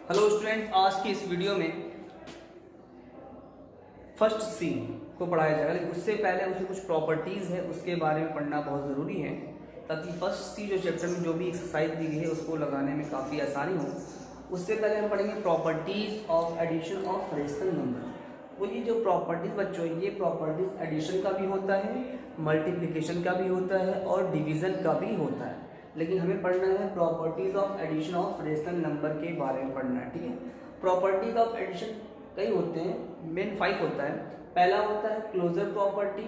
Hello students, आज की इस वीडियो में फर्स्ट सी को पढ़ाया जाएगा, लेकिन उससे पहले उसे कुछ प्रॉपर्टीज़ है उसके बारे में पढ़ना बहुत ज़रूरी है, ताकि फर्स्ट सी जो चैप्टर में जो भी एक्सरसाइज दी गई है उसको लगाने में काफ़ी आसानी हो। उससे पहले हम पढ़ेंगे properties of addition of rational number. वो ये जो प्रॉपर्टीज़ बच्चों, ये प्रॉपर्टीज़ एडिशन का भी होता है, मल्टीप्लिकेशन का भी होता है और डिवीज़न का भी होता है, लेकिन हमें पढ़ना है properties of addition of rational number के बारे में पढ़ना है। ठीक है, प्रॉपर्टीज़ ऑफ एडिशन कई होते हैं, मेन 5 होता है। पहला होता है क्लोजर प्रॉपर्टी,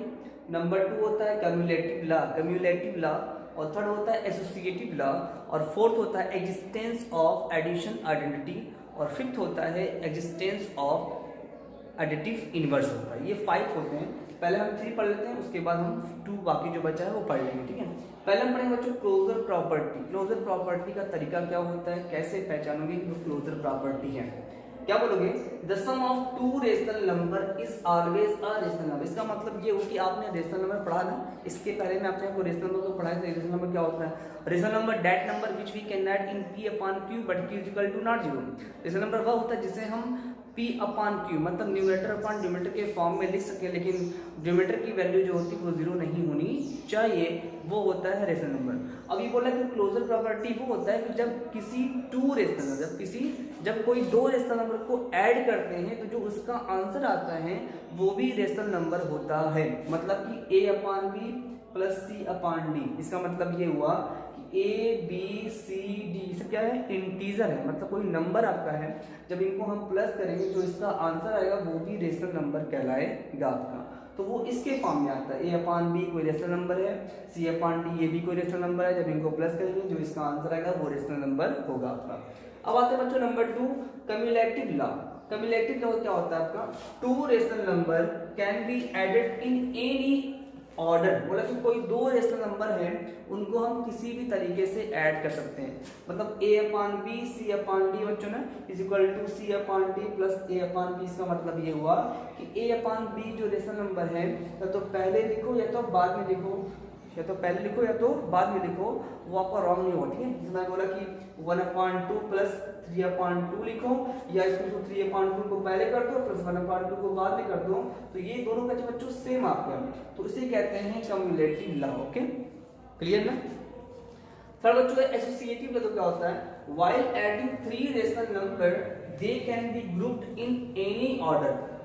नंबर 2 होता है कम्युलेटिव लॉ, और थर्ड होता है एसोसिएटिव लॉ, और फोर्थ होता है एग्जिस्टेंस ऑफ एडिशन आइडेंटिटी, और फिफ्थ होता है एग्जिस्टेंस ऑफ एडिटिव इनवर्स होता है। ये 5 होते हैं। पहले हम 3 पढ़ लेते हैं, उसके बाद हम 2 बाकी जो बचा है वो पढ़ लेंगे। ठीक है, पहले हम पढ़ेंगे बच्चों क्लोजर प्रॉपर्टी। क्लोजर प्रॉपर्टी का तरीका क्या होता है, कैसे पहचानोगे कि वो क्लोजर प्रॉपर्टी है, क्या बोलोगे? The sum of two rational number is always a rational number. इसका मतलब ये हो कि आपने रेशनल नंबर पढ़ा ना, इसके पहले मैं आपको रेशनल नंबर को पढ़ाया था। रेशनल नंबर क्या होता है? Rational number that number which we can add in p upon q but q is equal to not 0। Rational number वह होता है जिसे हम p अपॉन q मतलब न्यूमरेटर अपॉन डिनोमिनेटर के फॉर्म में लिख सके, लेकिन डिनोमिनेटर की वैल्यू जो होती है वो 0 नहीं होनी चाहिए, वो होता है रेशनल नंबर। अब ये बोला कि क्लोजर प्रॉपर्टी वो होता है कि जब किसी टू रेशनल नंबर, जब कोई दो रेशनल नंबर को ऐड करते हैं तो जो उसका आंसर आता है वो भी रेशनल नंबर होता है। मतलब कि a upon B plus C upon D, इसका मतलब ये हुआ कि ए बी सी डी सब क्या है? इंटीजर है, मतलब कोई नंबर आपका है, जब इनको हम प्लस करेंगे जो इसका आंसर आएगा वो भी रेशनल नंबर कहलाएगा आपका। तो वो इसके फॉर्म में आता है, ए अपॉन बी कोई रेशनल नंबर है, सी अपॉन डी ये भी कोई रेशनल नंबर है, जब इनको प्लस करेंगे जो इसका आंसर आएगा वो रेशनल नंबर होगा आपका। अब आते हैं बच्चों number 2, cumulative law. Cumulative law क्या होता है आपका? Two rational number can be added in any order. बोला कि कोई दो रेशनल नंबर है उनको हम किसी भी तरीके से ऐड कर सकते हैं। मतलब a upon B C upon D बच्चों ने is equal to C upon D plus a upon B. इसका मतलब ये हुआ कि a अपॉन बी जो रेशनल नंबर है या तो पहले लिखो या तो बाद में लिखो, या तो पहले लिखो या तो बाद में लिखो, वो आपका रॉन्ग नहीं होती है। जैसे मैंने बोला कि 1/2 प्लस 3/2 लिखो, या इसको 3/2 को पहले कर दो प्लस 1/2 को बाद में कर दो, तो ये दोनों का बच्चों सेम आपका, तो इसे कहते हैं कम्युलेटिव लॉ। ओके, क्लियर ना? थर्ड बच्चों एसोसिएटिव लॉ तो क्या होता है? While adding 3 rational number they can be grouped in any order.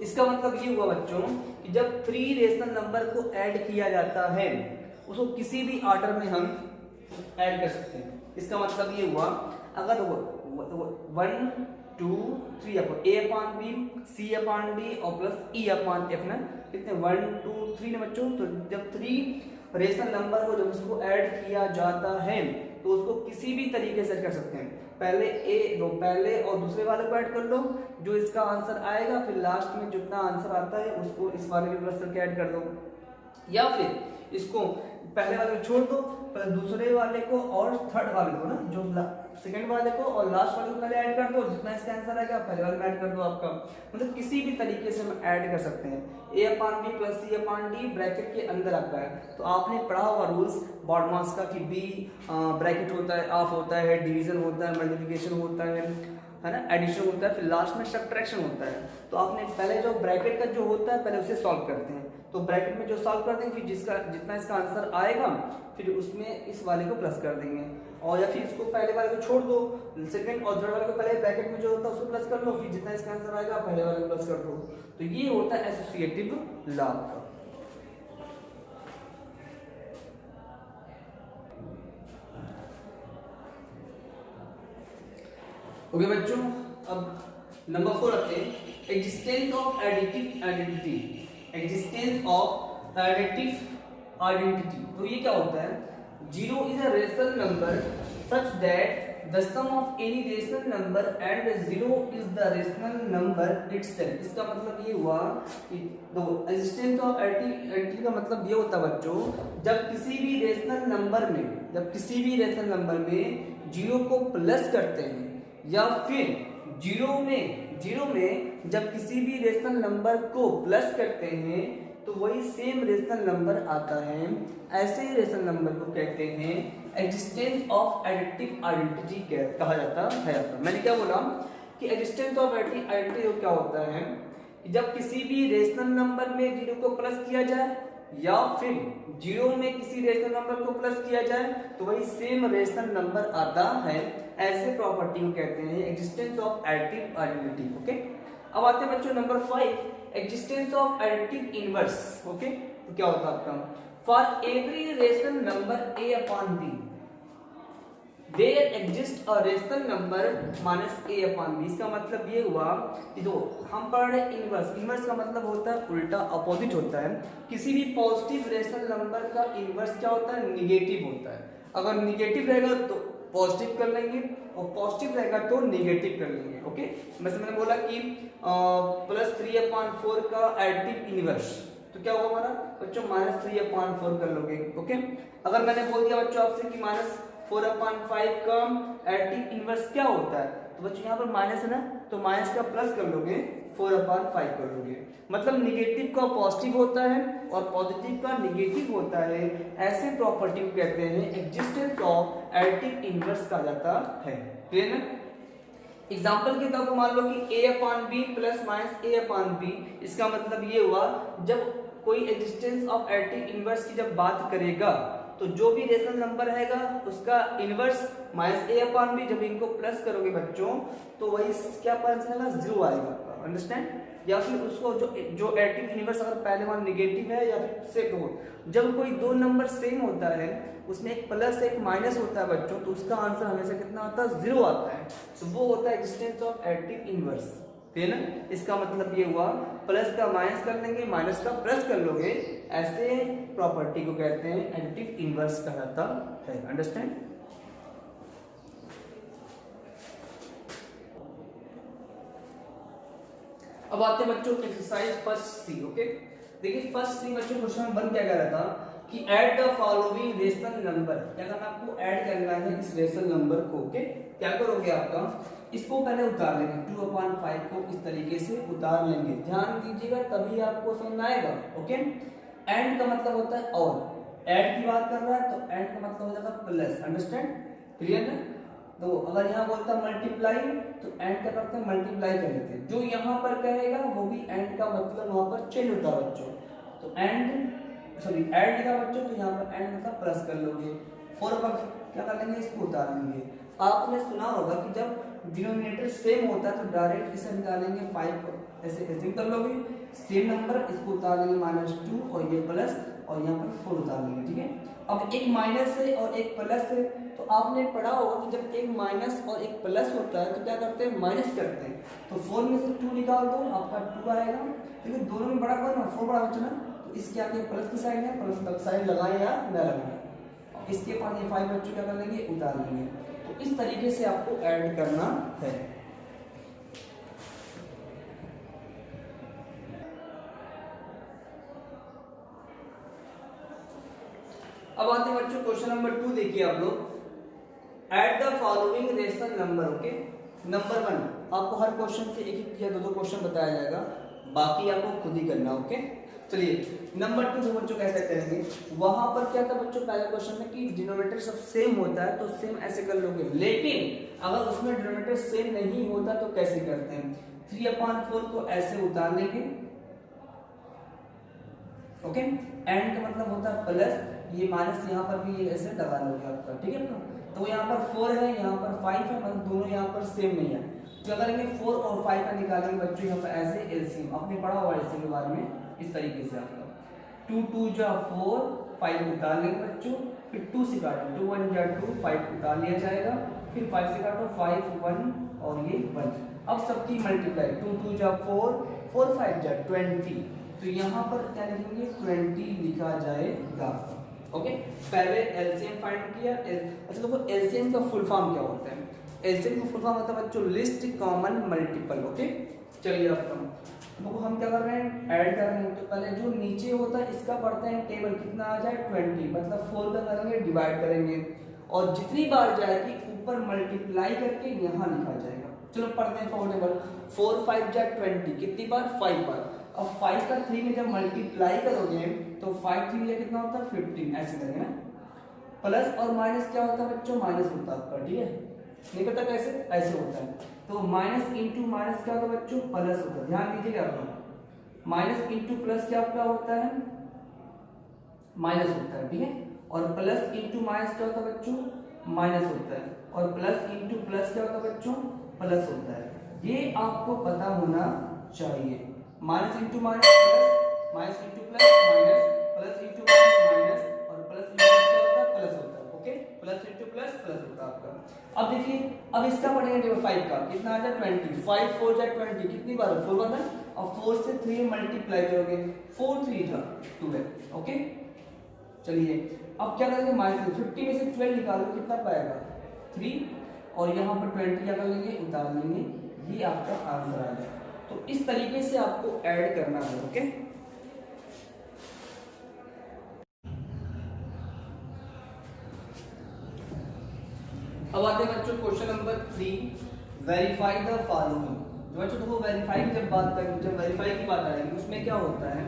इसका मतलब ये हुआ बच्चों कि जब 3 रेशनल नंबर को ऐड किया जाता है उसको किसी भी ऑर्डर में हम ऐड कर सकते हैं। इसका मतलब ये हुआ अगर 1 2 3 अपन a upon B c upon D और प्लस e अपॉन f ना, कितने 1 2 3 ने बच्चों। तो जब 3 रेशनल नंबर को जब उसको ऐड किया जाता है तो उसको किसी भी तरीके से कर सकते हैं। पहले और दूसरे वाले को ऐड कर लो, जो इसका आंसर आएगा, फिर लास्ट में जितना आंसर आता है उसको इस वाले में प्लस करके ऐड कर दो, या फिर इसको पहले वाले को छोड़ दो, दूसरे वाले को और थर्ड वाले को ना, जो सेकंड वाले को और लास्ट वाले को पहले ऐड कर दो, जितना इसका आंसर आएगा पहले वाले में ऐड कर दो आपका। मतलब किसी भी तरीके से हम ऐड कर सकते हैं। a upon B plus C upon D bracket के अंदर आपका है। तो आपने पढ़ा हुआ रूल्स बॉड मास का कि b ब्रैकेट होता है, ऑफ होता है, डिवीजन होता है, मल्टीप्लिकेशन होता है ना, एडिशन होता है, फिर लास्ट में सब्ट्रैक्शन होता है। तो आपने पहले जो ब्रैकेट का जो होता है पहले उसे सॉल्व करते हैं, तो ब्रैकेट में जो सॉल्व कर देंगे फिर जितना इसका आंसर आएगा फिर उसमें इस वाले को प्लस कर देंगे, और या फिर इसको पहले वाले को छोड़ दो, सेकंड और थर्ड वाले को पहले ब्रैकेट में जो होता है उसको प्लस कर लो, फिर जितना इसका आंसर आएगा पहले वाले को प्लस कर दो। तो ये होता है एसोसिएटिव लॉ का। ओके बच्चों, अब नंबर 4 रखते हैं existence of additive identity. Existence of additive identity, तो ये क्या होता है? 0 is a rational number such that the sum of any rational number and 0 is the rational number itself. इसका मतलब ये हुआ कि दो एग्जिस्टेंस ऑफ एडिटिव का मतलब ये होता है बच्चों, जब किसी भी रेशनल नंबर में 0 को प्लस करते हैं, या फिर 0 में जब किसी भी रेशनल नंबर को प्लस करते हैं तो वही सेम रेशनल नंबर आता है। ऐसे रेशनल नंबर को कहते हैं एग्जिस्टेंस ऑफ एडिटिव आइडेंटिटी कहा जाता है। मैंने क्या बोला कि एग्जिस्टेंस ऑफ एडिटिव आइडेंटिटी क्या होता है कि जब किसी भी रेशनल नंबर में जीरो को प्लस किया जाए या फिर जीरो में किसी रेशनल नंबर को प्लस किया जाए तो वही सेम रेशनल नंबर आता है। ऐसे प्रॉपर्टी को कहते हैं existence of additive identity. Okay, अब आते हैं बच्चों number 5, existence of additive inverse. Okay, तो क्या होता है आपका, for every rational number a upon b there exist a rational number minus a upon b। इसका मतलब ये हुआ कि दो हम पढ़ रहे इनवर्स। इनवर्स का मतलब होता है उल्टा, अपोजिट होता है। किसी भी पॉजिटिव रेशनल नंबर का इनवर्स क्या होता है, निगेटिव होता है। अगर निगेटिव रहेगा तो पॉजिटिव कर लेंगे और पॉजिटिव रहेगा तो नेगेटिव कर लेंगे। ओके, वैसे मैंने बोला कि +3/4 का एडिटिव इनवर्स तो क्या होगा हमारा बच्चों, -3/4 कर लोगे। ओके, अगर मैंने बोल दिया बच्चों आपसे कि -4/5 का एडिटिव इनवर्स क्या होता है तो बच्चों यहाँ पर माइनस है ना, तो माइनस का प्लस कर लोगे, 4/5 कर लोगे। मतलब निगेटिव का पॉजिटिव होता है और पॉजिटिव का निगेटिव होता है। ऐसे प्रॉपर्टी को कहते हैं एग्जिस्टेंस ऑफ एडिटिव इनवर्स कहा जाता है। क्लियर ना? एग्जाम्पल के तौर पर मान लो कि a/b प्लस माइनस a/b। इसका मतलब ये हुआ जब कोई एग्जिस्टेंस ऑफ एडिटिव इनवर्स की जब बात करेगा तो जो भी रेशनल नंबर रहेगा उसका इनवर्स माइनस a/b, जब इनको प्लस करोगे बच्चों तो वही क्या आएगा, 0 आएगा। अंडरस्टैंड? या फिर उसको जो एडिटिव इनवर्स अगर पहले वाला निगेटिव है या फिर सेम हो, जब कोई दो नंबर सेम होता है उसमें एक प्लस एक माइनस होता है बच्चों, तो उसका आंसर हमेशा कितना आता है, 0 आता है। तो वो होता है एग्जिस्टेंस ऑफ एडिटिव इनवर्स। ठीक है ना? इसका मतलब ये हुआ प्लस का माइनस कर लेंगे, माइनस का प्लस कर लोगे। ऐसे प्रॉपर्टी को कहते हैं एडिटिव इनवर्स कहा जाता है। अंडरस्टैंड? अब आते हैं बच्चों एक्सरसाइज फर्स्ट सी। ओके, देखिए फर्स्ट सी बच्चों क्वेश्चन नंबर 1 क्या कह रहा था कि add the following rational number. क्या करना आपको, ऐड करना है इस रेशनल नंबर को। ओके, क्या करोगे आपका, इसको पहले उतार लेंगे, 2/5 को इस तरीके से उतार लेंगे। ध्यान दीजिएगा तभी आपको समझ आएगा। ओके, एंड का मतलब होता है और, ऐड की बात कर रहा है तो एंड का मतलब हो जाएगा प्लस। अंडरस्टैंड? क्लियर ना? तो अगर यहाँ बोलता मल्टीप्लाई तो एंड क्या करते हैं, मल्टीप्लाई कर लेते हैं। जो यहाँ पर कहेगा वो भी एंड का मतलब वहां पर चेंज होता है बच्चों। तो ऐड लिखा बच्चों तो यहाँ पर एंड मतलब प्लस कर लोगे। 4 पर क्या कर लेंगे, इसको उतार लेंगे। आपने सुना होगा कि जब डिनोमिनेटर सेम होता है तो डायरेक्ट इसे निकालेंगे 5 ऐसे कर लोगे। सेम नंबर इसको उतार लेंगे -2 और ये प्लस और यहाँ पर 4 उतार लेंगे। ठीक है, अब एक माइनस है और एक प्लस है तो आपने पढ़ा होगा कि जब एक माइनस और एक प्लस होता है तो क्या करते हैं, माइनस करते हैं। तो 4 में से 2 निकाल दो, आपका 2 आएगा। लेकिन दोनों में बड़ा कौन है, 4 बड़ा बच्चा ना, तो इसके आगे प्लस की साइड है, प्लस तक साइड लगाए या न लगाए। इसके पास ये 5 बच्चों क्या कर लेंगे, उतार लेंगे। तो इस तरीके से आपको ऐड करना है। अब आते हैं बच्चों क्वेश्चन नंबर 2। देखिए आप लोग, add the following rational number. Okay, number 1 आपको हर क्वेश्चन से एक या दो क्वेश्चन बताया जाएगा, बाकी आपको खुद ही करना। ओके, चलिए नंबर 2 बच्चों कैसे करेंगे। वहां पर क्या था बच्चों, पहले क्वेश्चन में कि डिनोमिनेटर सब सेम होता है तो सेम ऐसे कर लोगे। लेकिन अगर उसमें डिनोमिनेटर सेम नहीं होता तो कैसे करते हैं, 3/4 को ऐसे उतार लेंगे। ओके, एंड का मतलब होता है प्लस, ये माइनस यहाँ पर भी ऐसे लगा लोगे आपका। ठीक है ना? तो यहाँ पर 4 है, यहाँ पर 5 है, मतलब दोनों यहाँ पर सेम नहीं है। क्या करेंगे, 4 और 5 का निकालेंगे बच्चों यहाँ पर ऐसे एलसीएम। आपने पढ़ा हुआ एलसीएम के बारे में इस तरीके से आपका 2 2 जा 4, 5 उतार लेंगे बच्चों। फिर 2 से काटो, 2 1 जा 2, 5 उतार लिया जाएगा। फिर 5 से काटो, 5 1 और ये 1। अब सबकी मल्टीप्लाई, 2 2 जा 4, 4 5 जा 20। तो यहाँ पर क्या लिखेंगे, 20 लिखा जाएगा। ओके, पहले एलसीएम फाइंड किया। अच्छा देखो एलसीएम का फुल फॉर्म क्या होता है, एलसीएम का फुल फॉर्म होता है बच्चों लिस्ट कॉमन मल्टीपल। ओके, चलिए अब हम क्या कर रहे हैं, ऐड कर रहे हैं। तो पहले जो नीचे होता है इसका पढ़ते हैं टेबल, कितना आ जाए 20, मतलब 4 का करेंगे डिवाइड करेंगे और जितनी बार जाएगी ऊपर मल्टीप्लाई करके यहाँ लिखा जाएगा। चलो पढ़ते हैं 4 टेबल, 4 5 जा 20, कितनी बार, 5 बार। अब 5 का 3 में जब मल्टीप्लाई करोगे तो 5 3 या कितना होता है 15, ऐसे करेंगे ना। प्लस और माइनस क्या होता है बच्चों, माइनस होता है आपका, ठीक है। नहीं पता कैसे, ऐसे होता है। तो माइनस इंटू माइनस क्या होता है बच्चों, प्लस होता है। ध्यान दीजिएगा आप लोग, माइनस इंटू प्लस क्या आपका होता है, माइनस होता है, ठीक है। और प्लस इंटू माइनस क्या होता है बच्चों, माइनस होता है। और प्लस इंटू प्लस क्या होता है बच्चों, प्लस होता है। ये आपको पता होना चाहिए। Minus into minus plus, minus into plus minus, plus into minus minus, और प्लस इंटू क्या होता है, प्लस होता है। Okay, plus into plus plus होता है आपका। अब देखिए, अब इसका पढ़ेंगे देखो 5 का कितना आ जाए 20, 5 4 जा 20, कितनी बार 4 बार ना। अब 4 से 3 मल्टीप्लाई करोगे, 4 3 जा 12। ओके, चलिए अब क्या करेंगे, माइनस 50 में से 12 निकालो, कितना पाएगा 3, और यहाँ पर 20 क्या कर लेंगे, उतार लेंगे। ये आपका आंसर आ जाए। तो इस तरीके से आपको ऐड करना है। ओके, अब आते हैं बच्चों question number 3, verify the following. बच्चों देखो, वेरीफाई की जब बात करेंगे, जब वेरीफाई की बात आएगी उसमें क्या होता है,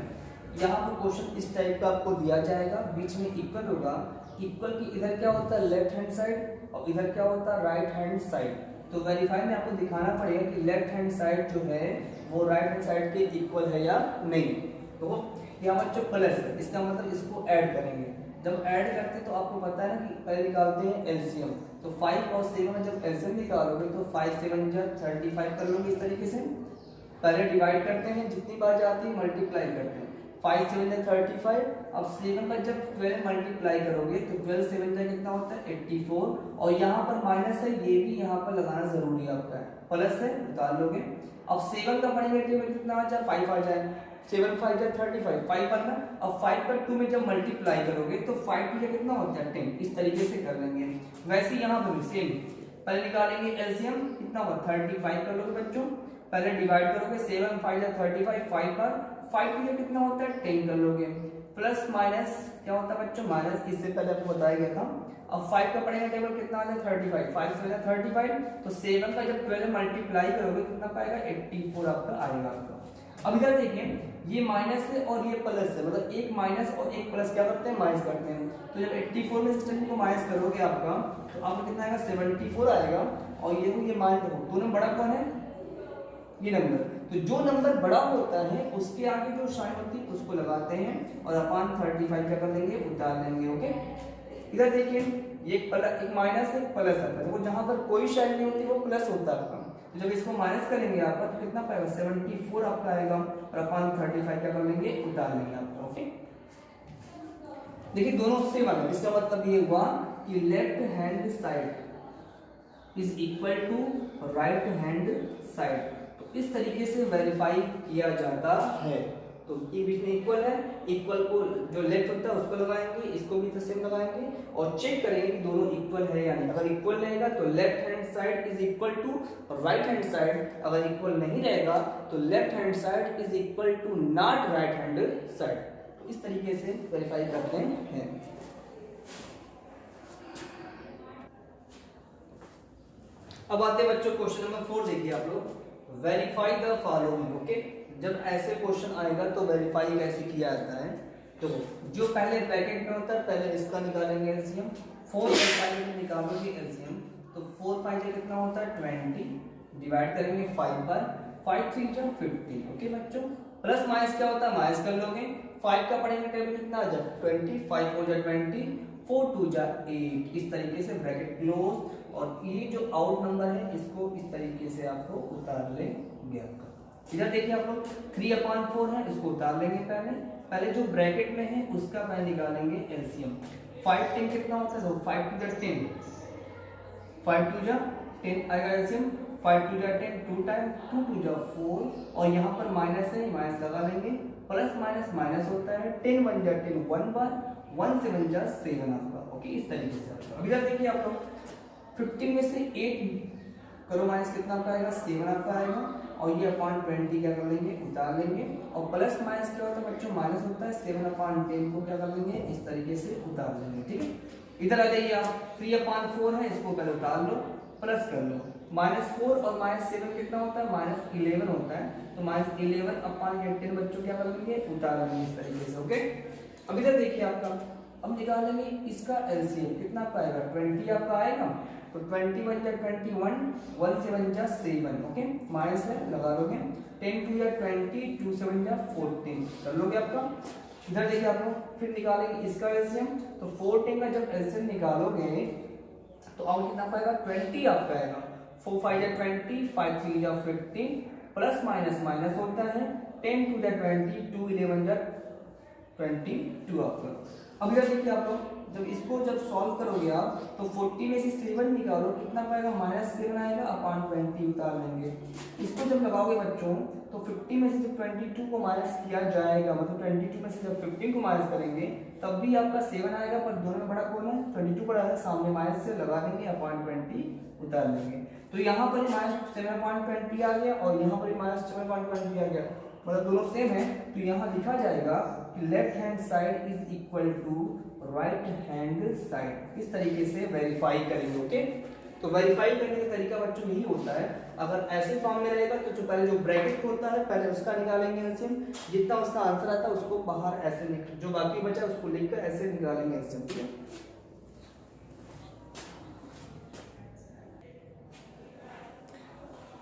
यहाँ पर क्वेश्चन इस टाइप का आपको दिया जाएगा, बीच में इक्वल होगा, इक्वल की इधर क्या होता है लेफ्ट हैंड साइड, और इधर क्या होता है राइट हैंड साइड। तो वेरीफाई में आपको दिखाना पड़ेगा कि लेफ्ट हैंड साइड जो है वो राइट हैंड साइड के इक्वल है या नहीं। तो यहाँ बच्चों प्लस है, इसका मतलब इसको ऐड करेंगे। जब ऐड करते हैं तो आपको पता है ना कि पहले निकालते हैं एलसीएम। तो 5 और 7 में जब एलसीएम निकालोगे तो 5 7 जा 35 कर लोगे। इस तरीके से पहले डिवाइड करते हैं, जितनी बार जाती है मल्टीप्लाई करते हैं। 5 7 जा 35, अब 7 पर जब 12 मल्टीप्लाई करोगे तो 12 7 जा कितना होता है 84, और यहाँ पर माइनस है, ये भी यहाँ पर लगाना जरूरी है आपका, प्लस है उतार लोगे। अब 7 का पढ़ेंगे टेबल कितना आ जाए 5 आ जाए, 7 5 जा 35, 5 पर ना। अब 5 पर 2 में जब मल्टीप्लाई करोगे तो 5 2 कितना होता है 10, इस तरीके से कर लेंगे। वैसे यहाँ पर भी सेम, पहले निकालेंगे एलसीएम, कितना होगा 35 कर लोगे बच्चों, पहले डिवाइड करोगे, 7 5 जा 35, 5 पर 5 2 कितना होता है 10 कर लोगे, प्लस माइनस क्या होता है बच्चों माइनस, इससे पहले आपको बताया गया था। अब 5 का पढ़ेंगे टेबल कितना आ जाए 35, 5 से 35, तो 7 का जब 12 मल्टीप्लाई करोगे कितना पाएगा 84 आपका आएगा आपका। अब इधर देखिए, ये माइनस है और ये प्लस है, मतलब एक माइनस और एक प्लस क्या करते हैं माइनस करते हैं। तो जब 84 में सिस्टम को माइनस करोगे आपका, तो आपको कितना आएगा 74 आएगा, और ये माइनस करो, दोनों बड़ा कौन है ये नंबर। तो जो नंबर बड़ा होता है उसके आगे जो साइन होती है उसको लगाते हैं, और अपन 35 क्या कर लेंगे उतार लेंगे। ओके, इधर देखिए, एक माइनस है प्लस आता है, वो जहां पर कोई साइन नहीं होती वो प्लस होता है आपका। तो जब इसको माइनस करेंगे आपका तो कितना पाएगा 74 आपका आएगा, और अपन 35 क्या कर लेंगे उतार लेंगे आपका। ओके, देखिए दोनों सेम है, इसका मतलब ये हुआ कि left hand side is equal to right hand side. तो इस तरीके से वेरीफाई किया जाता है। तो ये बीच में इक्वल है, इक्वल को जो लेफ्ट होता है उसको लगाएंगे, इसको भी तो सेम लगाएंगे, और चेक करेंगे कि दोनों इक्वल है या नहीं। अगर इक्वल रहेगा तो left hand side is equal to right hand side, अगर इक्वल नहीं रहेगा तो left hand side is equal to not right hand side. तो इस तरीके से वेरीफाई करते हैं। अब आते हैं बच्चों क्वेश्चन नंबर 4, देखिए आप लोग, वेरीफाई द फॉलोइंग। ओके, जब ऐसे क्वेश्चन आएगा तो वेरीफाई कैसे किया जाता है। तो जो पहले ब्रैकेट में होता है पहले इसका निकालेंगे एलसीएम, 4 और 5 में निकालोगे एलसीएम, तो 4 5 कितना होता है 20, डिवाइड करेंगे 5 पर, 5 3 जा 50। ओके बच्चों, प्लस माइनस क्या होता है माइनस कर लोगे, 5 का पढ़ेंगे टेबल कितना आ जाए 20, 5 4 जा 20, 4 2 जा 8, इस तरीके से ब्रैकेट क्लोज। और ये जो आउट नंबर है इसको इस तरीके से आपको उतार लेंगे आपका। इधर देखिए आप लोग 3/4 है, इसको उतार लेंगे पहले जो ब्रैकेट में है उसका पहले निकालेंगे एलसीएम। 5 10 कितना होता है, 5 2 जा 10, 5 2 जा 10 आएगा एलसीएम, 5 2 जा 10, 2 टाइम 2 2 जा 4, और यहाँ पर माइनस है माइनस लगा लेंगे, प्लस माइनस माइनस होता है, 10 1 जा 10 1 बार, 1 7 जा 7 आपका। ओके, इस तरीके से आपका। अब इधर देखिए आप लोग 15 में से 8 करो माइनस कितना आपका आएगा 7 आपका आएगा, और ये अपॉन 20 क्या कर लेंगे उतार लेंगे, और प्लस माइनस क्या होता है बच्चों माइनस होता है, 7/10 को क्या कर लेंगे इस तरीके से उतार लेंगे। ठीक है, इधर आ जाइए आप, 3/4 है, इसको पहले उतार लो, प्लस कर लो, -4 और -7 कितना होता है, -11 होता है। तो -11 अपॉन 10 बच्चों क्या कर लेंगे, उतार लेंगे इस तरीके से। ओके, अब इधर देखिए आपका, अब निकालेंगे इसका एलसीएम कितना आपका आएगा, 20 आपका आएगा। तो 20 बन जा 21, 1 से बन जा 7। ओके, माइनस में लगा लोगे, 10 2 या 20, 2 से बन जा 14 कर लोगे आपका। इधर देखिए आप लोग फिर निकालेंगे इसका एलसीएम। तो 14 का जब एलसीएम निकालोगे तो आउट कितना पाएगा, 20 आपका आएगा। 4 5 या 20, 5 3 या 15, प्लस माइनस माइनस होता है, 10 2 या 20, 2 11 या 22 आपका। अब इधर देखिए आप लोग, जब इसको जब सॉल्व करोगे आप तो 40 में से 7 निकालो, कितना पाएगा, -7 आएगा, अपॉन 20 उतार लेंगे। इसको जब लगाओगे बच्चों तो 50 में से जब 22 को माइनस किया जाएगा, मतलब 22 में से जब 15 को माइनस करेंगे तब भी आपका 7 आएगा, पर दोनों में बड़ा कौन है, 22 बड़ा है, सामने माइनस से लगा देंगे, अपॉन 20 उतार लेंगे। तो यहाँ पर -7/20 आ गया और यहाँ पर -7/20 आ गया, मतलब दोनों सेम है। तो यहाँ लिखा जाएगा कि left hand side is equal to right hand side. इस तरीके से वेरीफाई करेंगे। ओके, तो वेरीफाई करने का तरीका बच्चों यही होता है। अगर ऐसे फॉर्म में रहेगा तो जो पहले जो ब्रैकेट होता है पहले उसका निकालेंगे एलसीएम, जितना उसका आंसर आता है उसको बाहर ऐसे निकल, जो बाकी बचा उसको लिखकर ऐसे निकालेंगे एलसीएम। ठीक है,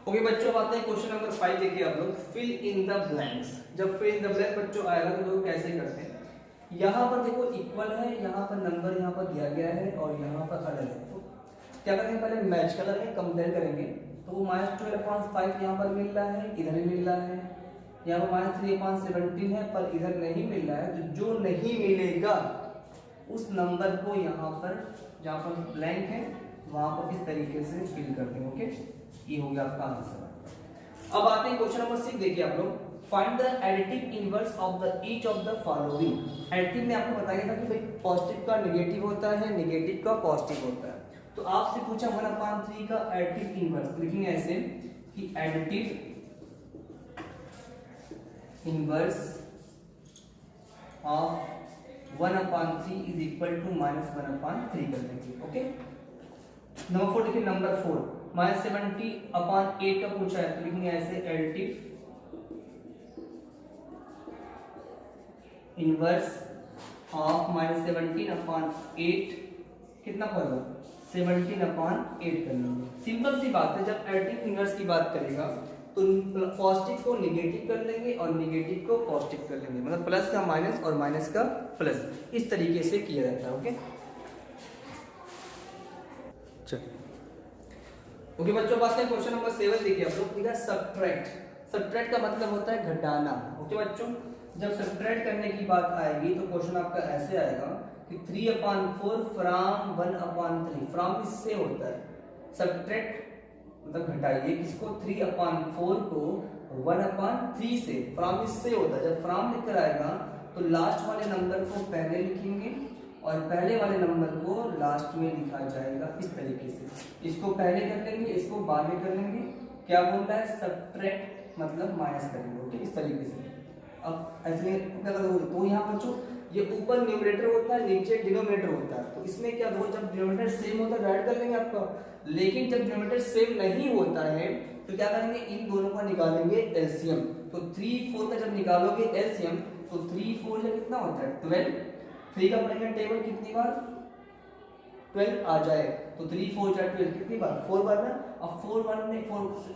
ओके बच्चों, अब आते हैं क्वेश्चन नंबर 5। देखिए आप लोग, फिल इन द ब्लैंक्स। जब फिल इन द ब्लैंक बच्चों आएगा तो लोग कैसे करते हैं, यहाँ पर देखो इक्वल है, यहाँ पर नंबर यहाँ पर दिया गया है और यहाँ पर अलग है। तो क्या करेंगे, पहले मैच कलर है, कंपेयर करेंगे। तो वो -12/5 यहाँ पर मिल रहा है, इधर भी मिल रहा है, यहाँ पर -3/17 है, पर इधर नहीं मिल रहा है। तो जो नहीं मिलेगा उस नंबर को यहाँ पर, जहाँ पर ब्लैंक है वहां पर इस तरीके से फिल कर देंगे। ओके, ये हो गया आपका आंसर। अब आते हैं क्वेश्चन नंबर 6। देखिए आप लोग, find the additive inverse of the each of the following. Additive में आपको बताया था कि भाई पॉजिटिव का नेगेटिव होता है, नेगेटिव का पॉजिटिव होता है। तो आपसे पूछा 1/3 का एडिटिव इनवर्स, लिखेंगे ऐसे कि additive inverse of 1/3 is equal to -1/3 कर देंगे। ओके, नंबर 4 देखिए, नंबर 4 -70/8 का पूछा है, तो लिखेंगे ऐसे एडिटिव इनवर्स ऑफ -17/8 कितना पड़ेगा, 17/8 कर लेंगे। सिंपल सी बात है, जब एडिटिव इनवर्स की बात करेगा तो पॉजिटिव को नेगेटिव कर लेंगे और नेगेटिव को पॉजिटिव कर लेंगे, मतलब प्लस का माइनस और माइनस का प्लस, इस तरीके से किया जाता है। ओके, चलिए ओके बच्चों, बात करें क्वेश्चन नंबर 7। देखिए आप लोग, देखिए सब्ट्रैक्ट। सब्ट्रैक्ट का मतलब होता है घटाना। ओके बच्चों, जब सब्ट्रैक्ट करने की बात आएगी तो क्वेश्चन आपका ऐसे आएगा कि 3/4 फ्रॉम 1/3। फ्रॉम इससे होता है, सब्ट्रैक्ट मतलब घटाइए किसको, 3/4 को 1/3 से। फ्रॉम इससे होता है, जब फ्रॉम लिखकर आएगा तो लास्ट वाले नंबर को पहले लिखेंगे और पहले वाले नंबर को लास्ट में लिखा जाएगा, इस तरीके से। इसको पहले कर लेंगे, इसको बाद में कर लेंगे। क्या बोलता है, सब्ट्रैक्ट मतलब माइनस करेंगे। ओके, इस तरीके से। अब ऐसे तो यहाँ बच्चों ये ऊपर न्यूमरेटर होता है, नीचे डिनोमिनेटर होता है। तो इसमें क्या हो, जब डिनोमिनेटर सेम होता है ऐड कर लेंगे आपका, लेकिन जब डिनोमिनेटर सेम नहीं होता है तो क्या करेंगे, इन दोनों का निकालेंगे एलसीएम। तो 3 4 का जब निकालोगे एलसीएम तो 3 4 से कितना होता है 12। 3 का पढ़ेंगे टेबल कितनी बार 12 आ जाए, तो 3 4 जा 12 कितनी बार 4 बार ना। अब 4 1 में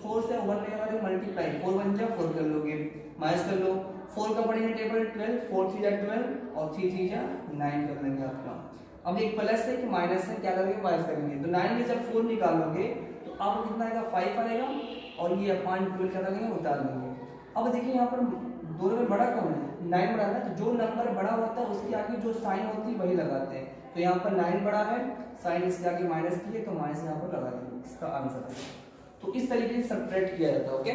4 से 1 लेकर मल्टीप्लाई, 4 1 जा 4 कर लोगे, माइनस कर लो। 4 का पढ़ेंगे टेबल 12, 4 3 जा 12 और 3 3 जा 9 कर लेंगे आपका। अब एक प्लस है कि माइनस है, क्या करेंगे माइनस करेंगे। तो 9 में जब 4 निकालोगे तो आपको कितना आएगा 5 आएगा और ये अपॉन 12 क्या करेंगे उतार लेंगे। अब देखिए यहाँ पर दोनों में बड़ा कौन है, 9 बड़ा है। तो जो नंबर बड़ा होता है उसके आगे जो साइन होती है वही लगाते हैं। तो यहाँ पर 9 बड़ा है, साइन इसके आगे माइनस की है तो माइनस यहाँ पर लगा देंगे, इसका आंसर है। तो इस तरीके से सब्ट्रैक्ट किया जाता है। ओके,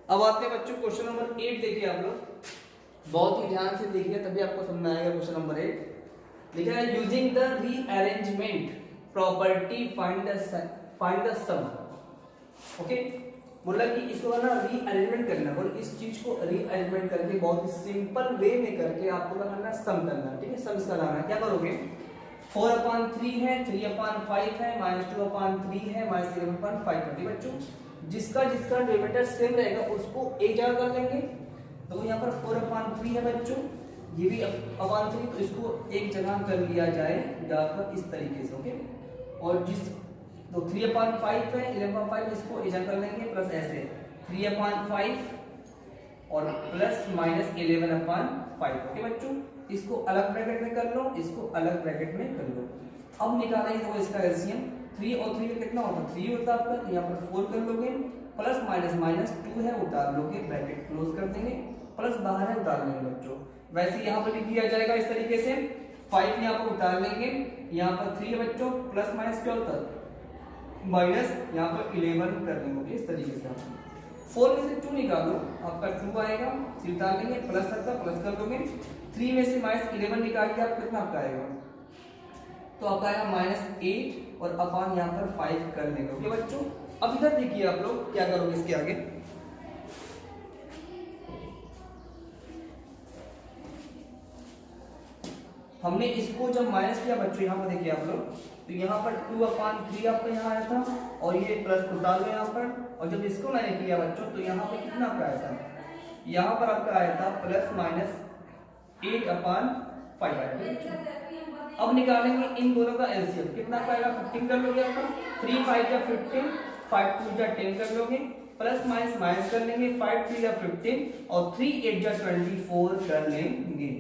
अब आते हैं बच्चों क्वेश्चन नंबर 8। देखिए आप लोग बहुत ही ध्यान से देखिए तभी आपको समझ में आएगा। क्वेश्चन नंबर 8 लिखा है, using the rearrangement property find the sum. Okay, बोला कि इसको ना रीअरेंजमेंट करना, बोल इस चीज को रीअरेंजमेंट करके बहुत ही सिंपल वे में करके आपको क्या करना, सम करना। ठीक है, सम इसका लाना है। क्या करोगे, 4/3 है, 3/5 है, -2/3 है, -11/5 है। बच्चों जिसका जिसका डेरिवेटिव सेम रहेगा उसको एक जगह कर लेंगे। तो यहाँ पर 4/3 है बच्चों, ये भी अपॉन 3, तो इसको एक जगह कर लिया जाएगा इस तरीके से। ओके, और जिस तो 3/5 है, 11/5 इसको एक जगह कर लेंगे प्लस ऐसे 3/5 और प्लस -11/5। ओके बच्चों, इसको अलग ब्रैकेट में कर लो, इसको अलग ब्रैकेट में कर लो। अब निकालेंगे तो इसका एलसीएम 3 और 3 का कितना होता है 3 होता है आपका, तो यहाँ पर 4 कर लोगे, प्लस माइनस 2 है उतार लोगे, ब्रैकेट क्लोज कर देंगे, प्लस बाहर है उतार लेंगे बच्चों। वैसे यहाँ पर लिख दिया जाएगा इस तरीके से, 5 यहाँ पर उतार लेंगे, यहाँ पर 3 है बच्चों, प्लस माइनस क्या होता है माइनस, यहाँ पर 11 कर देंगे इस तरीके से। 4 में से 2 निकालो, आपका 2 आएगा, फिर उतार लेंगे, प्लस तक का प्लस कर दोगे, 3 में से -11 निकालिए, आप कितना आपका आएगा, तो आपका आएगा -8 और अपॉन यहाँ पर 5 कर देंगे। ओके बच्चों, अब इधर देखिए आप लोग क्या करोगे इसके आगे। हमने इसको जब माइनस किया बच्चों, यहाँ पर देखिए आप लोग, तो यहाँ पर 2/3 आपका यहाँ आया था, और ये प्लस उतार लो यहाँ पर, और जब इसको मैंने किया बच्चों तो यहाँ पे कितना आपका आया था, यहाँ पर आपका आया था प्लस -8/5 आया। अब निकालेंगे इन दोनों का एलसीएम, कितना आएगा 15 कर लोगे आपका, 3 5 या 15, 5 2 या 10 कर लोगे, प्लस माइनस कर लेंगे, 5 3 या 15 और 3 8 या 24 कर लेंगे।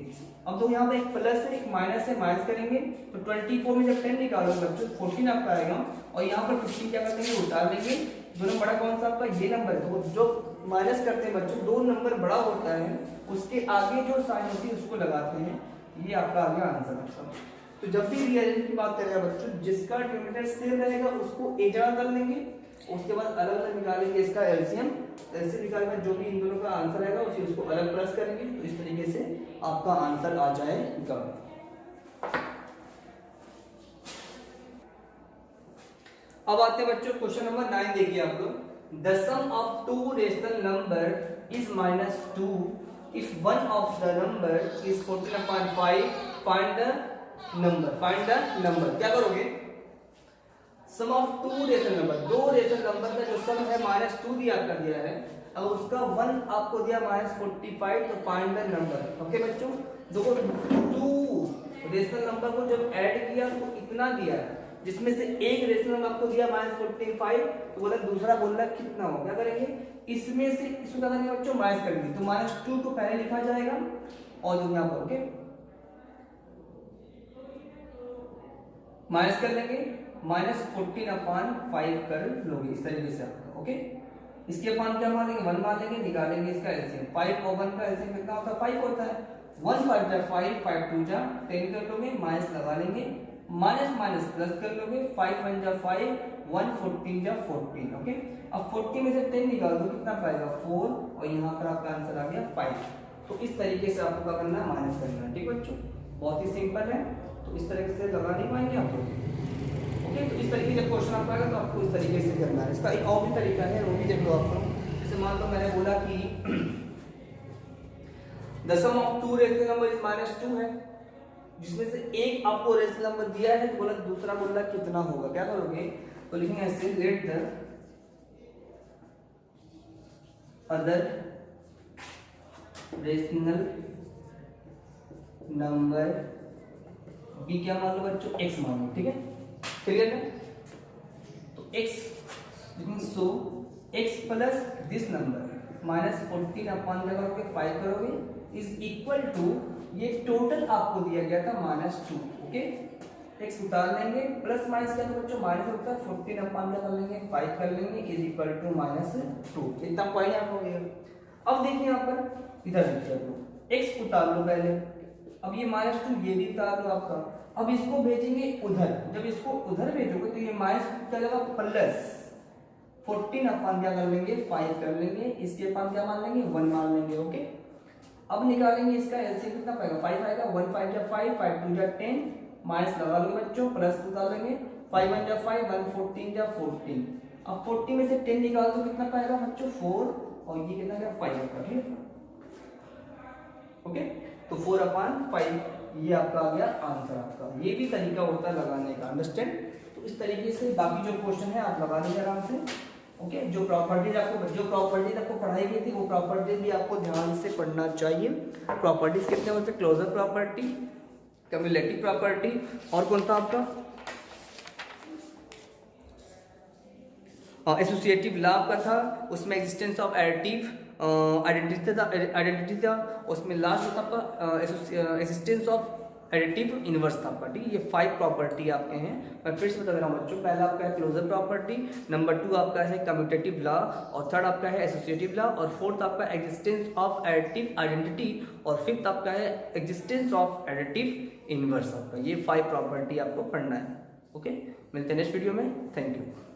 अब तो यहाँ पे एक प्लस है एक माइनस है, माइनस करेंगे तो 24 में जब 10 निकालोगे बच्चों 14 आपका आएगा, और यहाँ पर 15 क्या कर लेंगे उतार लेंगे। दोनों बड़ा कौन सा आपका ये नंबर है, तो जो माइनस करते हैं बच्चों, 2 नंबर बड़ा होता है उसके आगे जो साइन होती है उसको लगाते हैं, ये आपका आ गया आंसर। तो जब भी रिएजेंट की बात करेगा बच्चों, जिसका डिनोमिनेटर सेम रहेगा उसको एक जगह कर लेंगे, उसके बाद अलग अलग निकालेंगे इसका एलसीएम, ऐसे निकालकर जो भी इन दोनों का आंसर आएगा उसी उसको अलग प्लस करेंगे, तो इस तरीके से आपका आंसर आ जाएगा। अब आते हैं बच्चों क्वेश्चन नंबर 9, देखिए आप लोग, the sum of two rational number is -2 if one of the number is 14/5, find the number. क्या करोगे, sum of two rational number, 2 rational number का जो सम है -2 दिया कर दिया है, अब उसका 1 आपको दिया -45, तो फाइंड द नंबर। ओके बच्चों, देखो 2 रेशनल नंबर को जब ऐड किया तो इतना दिया है, जिसमें से एक रेशनल नंबर आपको दिया -45, तो बोला दूसरा बोल रहा कितना हो, क्या करेंगे इसमें से इसको क्या करेंगे बच्चों माइनस करेंगे, तो -2 को पहले लिखा जाएगा, और जो यहाँ पर ओके माइनस कर लेंगे, -14/5 कर लोगे इस तरीके से आपका। ओके, इसके अपान क्या मान लेंगे 1 मान लेंगे, निकालेंगे इसका एलसीएम, 5 और 1 का एलसीएम कितना होता है 5 होता है, 1 5 जा 5, 5 2 जा 10 कर लोगे, माइनस लगा लेंगे, माइनस प्लस कर लोगे, 5 1 जा 5, 1 14 जा 14। ओके, अब 40 में से 10 निकाल दो, कितना पाएगा 4, और यहाँ पर आपका आंसर आ गया 5। तो इस तरीके से आपको क्या करना है माइनस करना है। ठीक बच्चों, बहुत ही सिंपल है, तो इस तरीके से लगा नहीं पाएंगे आप लोग। ओके, तो इस तरीके जब क्वेश्चन आपका आएगा तो आपको इस तरीके से करना है। इसका एक और भी तरीका है, वो भी देख लो आप लोग। जैसे मान लो मैंने बोला कि the sum of two rational number is -2 है, जिसमें से एक आपको रेशनल नंबर दिया है, तो बोला दूसरा बोला कितना होगा, क्या करोगे, तो लिखेंगे ऐसे, let the other rational number be, क्या मान लो बच्चों x मान लो। ठीक है, क्लियर है, तो x so x plus this number -14/5 करोगे इज इक्वल टू, ये टोटल आपको दिया गया था -2। ओके, x उतार लेंगे, प्लस माइनस क्या था बच्चों माइनस होता है, 14/5 कर लेंगे, 5 कर लेंगे, इज इक्वल टू -2। इतना पॉइंट आपको मिलेगा। अब देखिए यहाँ पर इधर देखिए आप लोग, x उतार लो पहले, अब ये -2 ये भी उतार लो आपका, अब इसको भेजेंगे उधर, जब इसको उधर भेजोगे तो ये माइनस क्या जाएगा प्लस 14/5 क्या कर लेंगे 5 कर लेंगे, इसके अपान क्या मान लेंगे 1 मान लेंगे। ओके, अब निकालेंगे इसका एलसीएम कितना पाएगा 5 आएगा, 1 5 जा 5, 5 2 जा 10, माइनस लगा लो बच्चों, प्लस उतार लेंगे, 5 1 जा 5, 1 14 जा 14। अब 40 में से 10 निकाल दो, कितना पाएगा बच्चों 4, और ये कितना गया 5 का। ठीक है, ओके, तो 4/5 ये आपका आ गया आंसर आपका। ये भी तरीका होता है लगाने का, अंडरस्टैंड। तो इस तरीके से बाकी जो क्वेश्चन है आप लगा लीजिए आराम से। ओके, जो प्रॉपर्टीज आपको पढ़ाई गई थी वो प्रॉपर्टीज भी आपको ध्यान से पढ़ना चाहिए। प्रॉपर्टीज कितने होते हैं? क्लोजर प्रॉपर्टी, कम्युलेटिव प्रॉपर्टी, और कौन था आपका एसोसिएटिव लॉ का था, उसमें एग्जिस्टेंस ऑफ एडिटिव आइडेंटिटी था, उसमें लास्ट होता आपका एग्जिस्टेंस ऑफ एडिटिव इनवर्स था आपका। ठीक है, ये 5 प्रॉपर्टी आपके हैं। मैं फिर से बता रहा हूँ बच्चों, पहला आपका है क्लोजर प्रॉपर्टी, नंबर 2 आपका है कम्यूटेटिव लॉ, और थर्ड आपका है एसोसिएटिव लॉ, और फोर्थ आपका एग्जिस्टेंस ऑफ एडिटिव आइडेंटिटी, और फिफ्थ आपका है एग्जिस्टेंस ऑफ एडिटिव इनवर्स आपका। ये 5 प्रॉपर्टी आपको पढ़ना है। ओके, मिलते हैं नेक्स्ट वीडियो में। Thank you.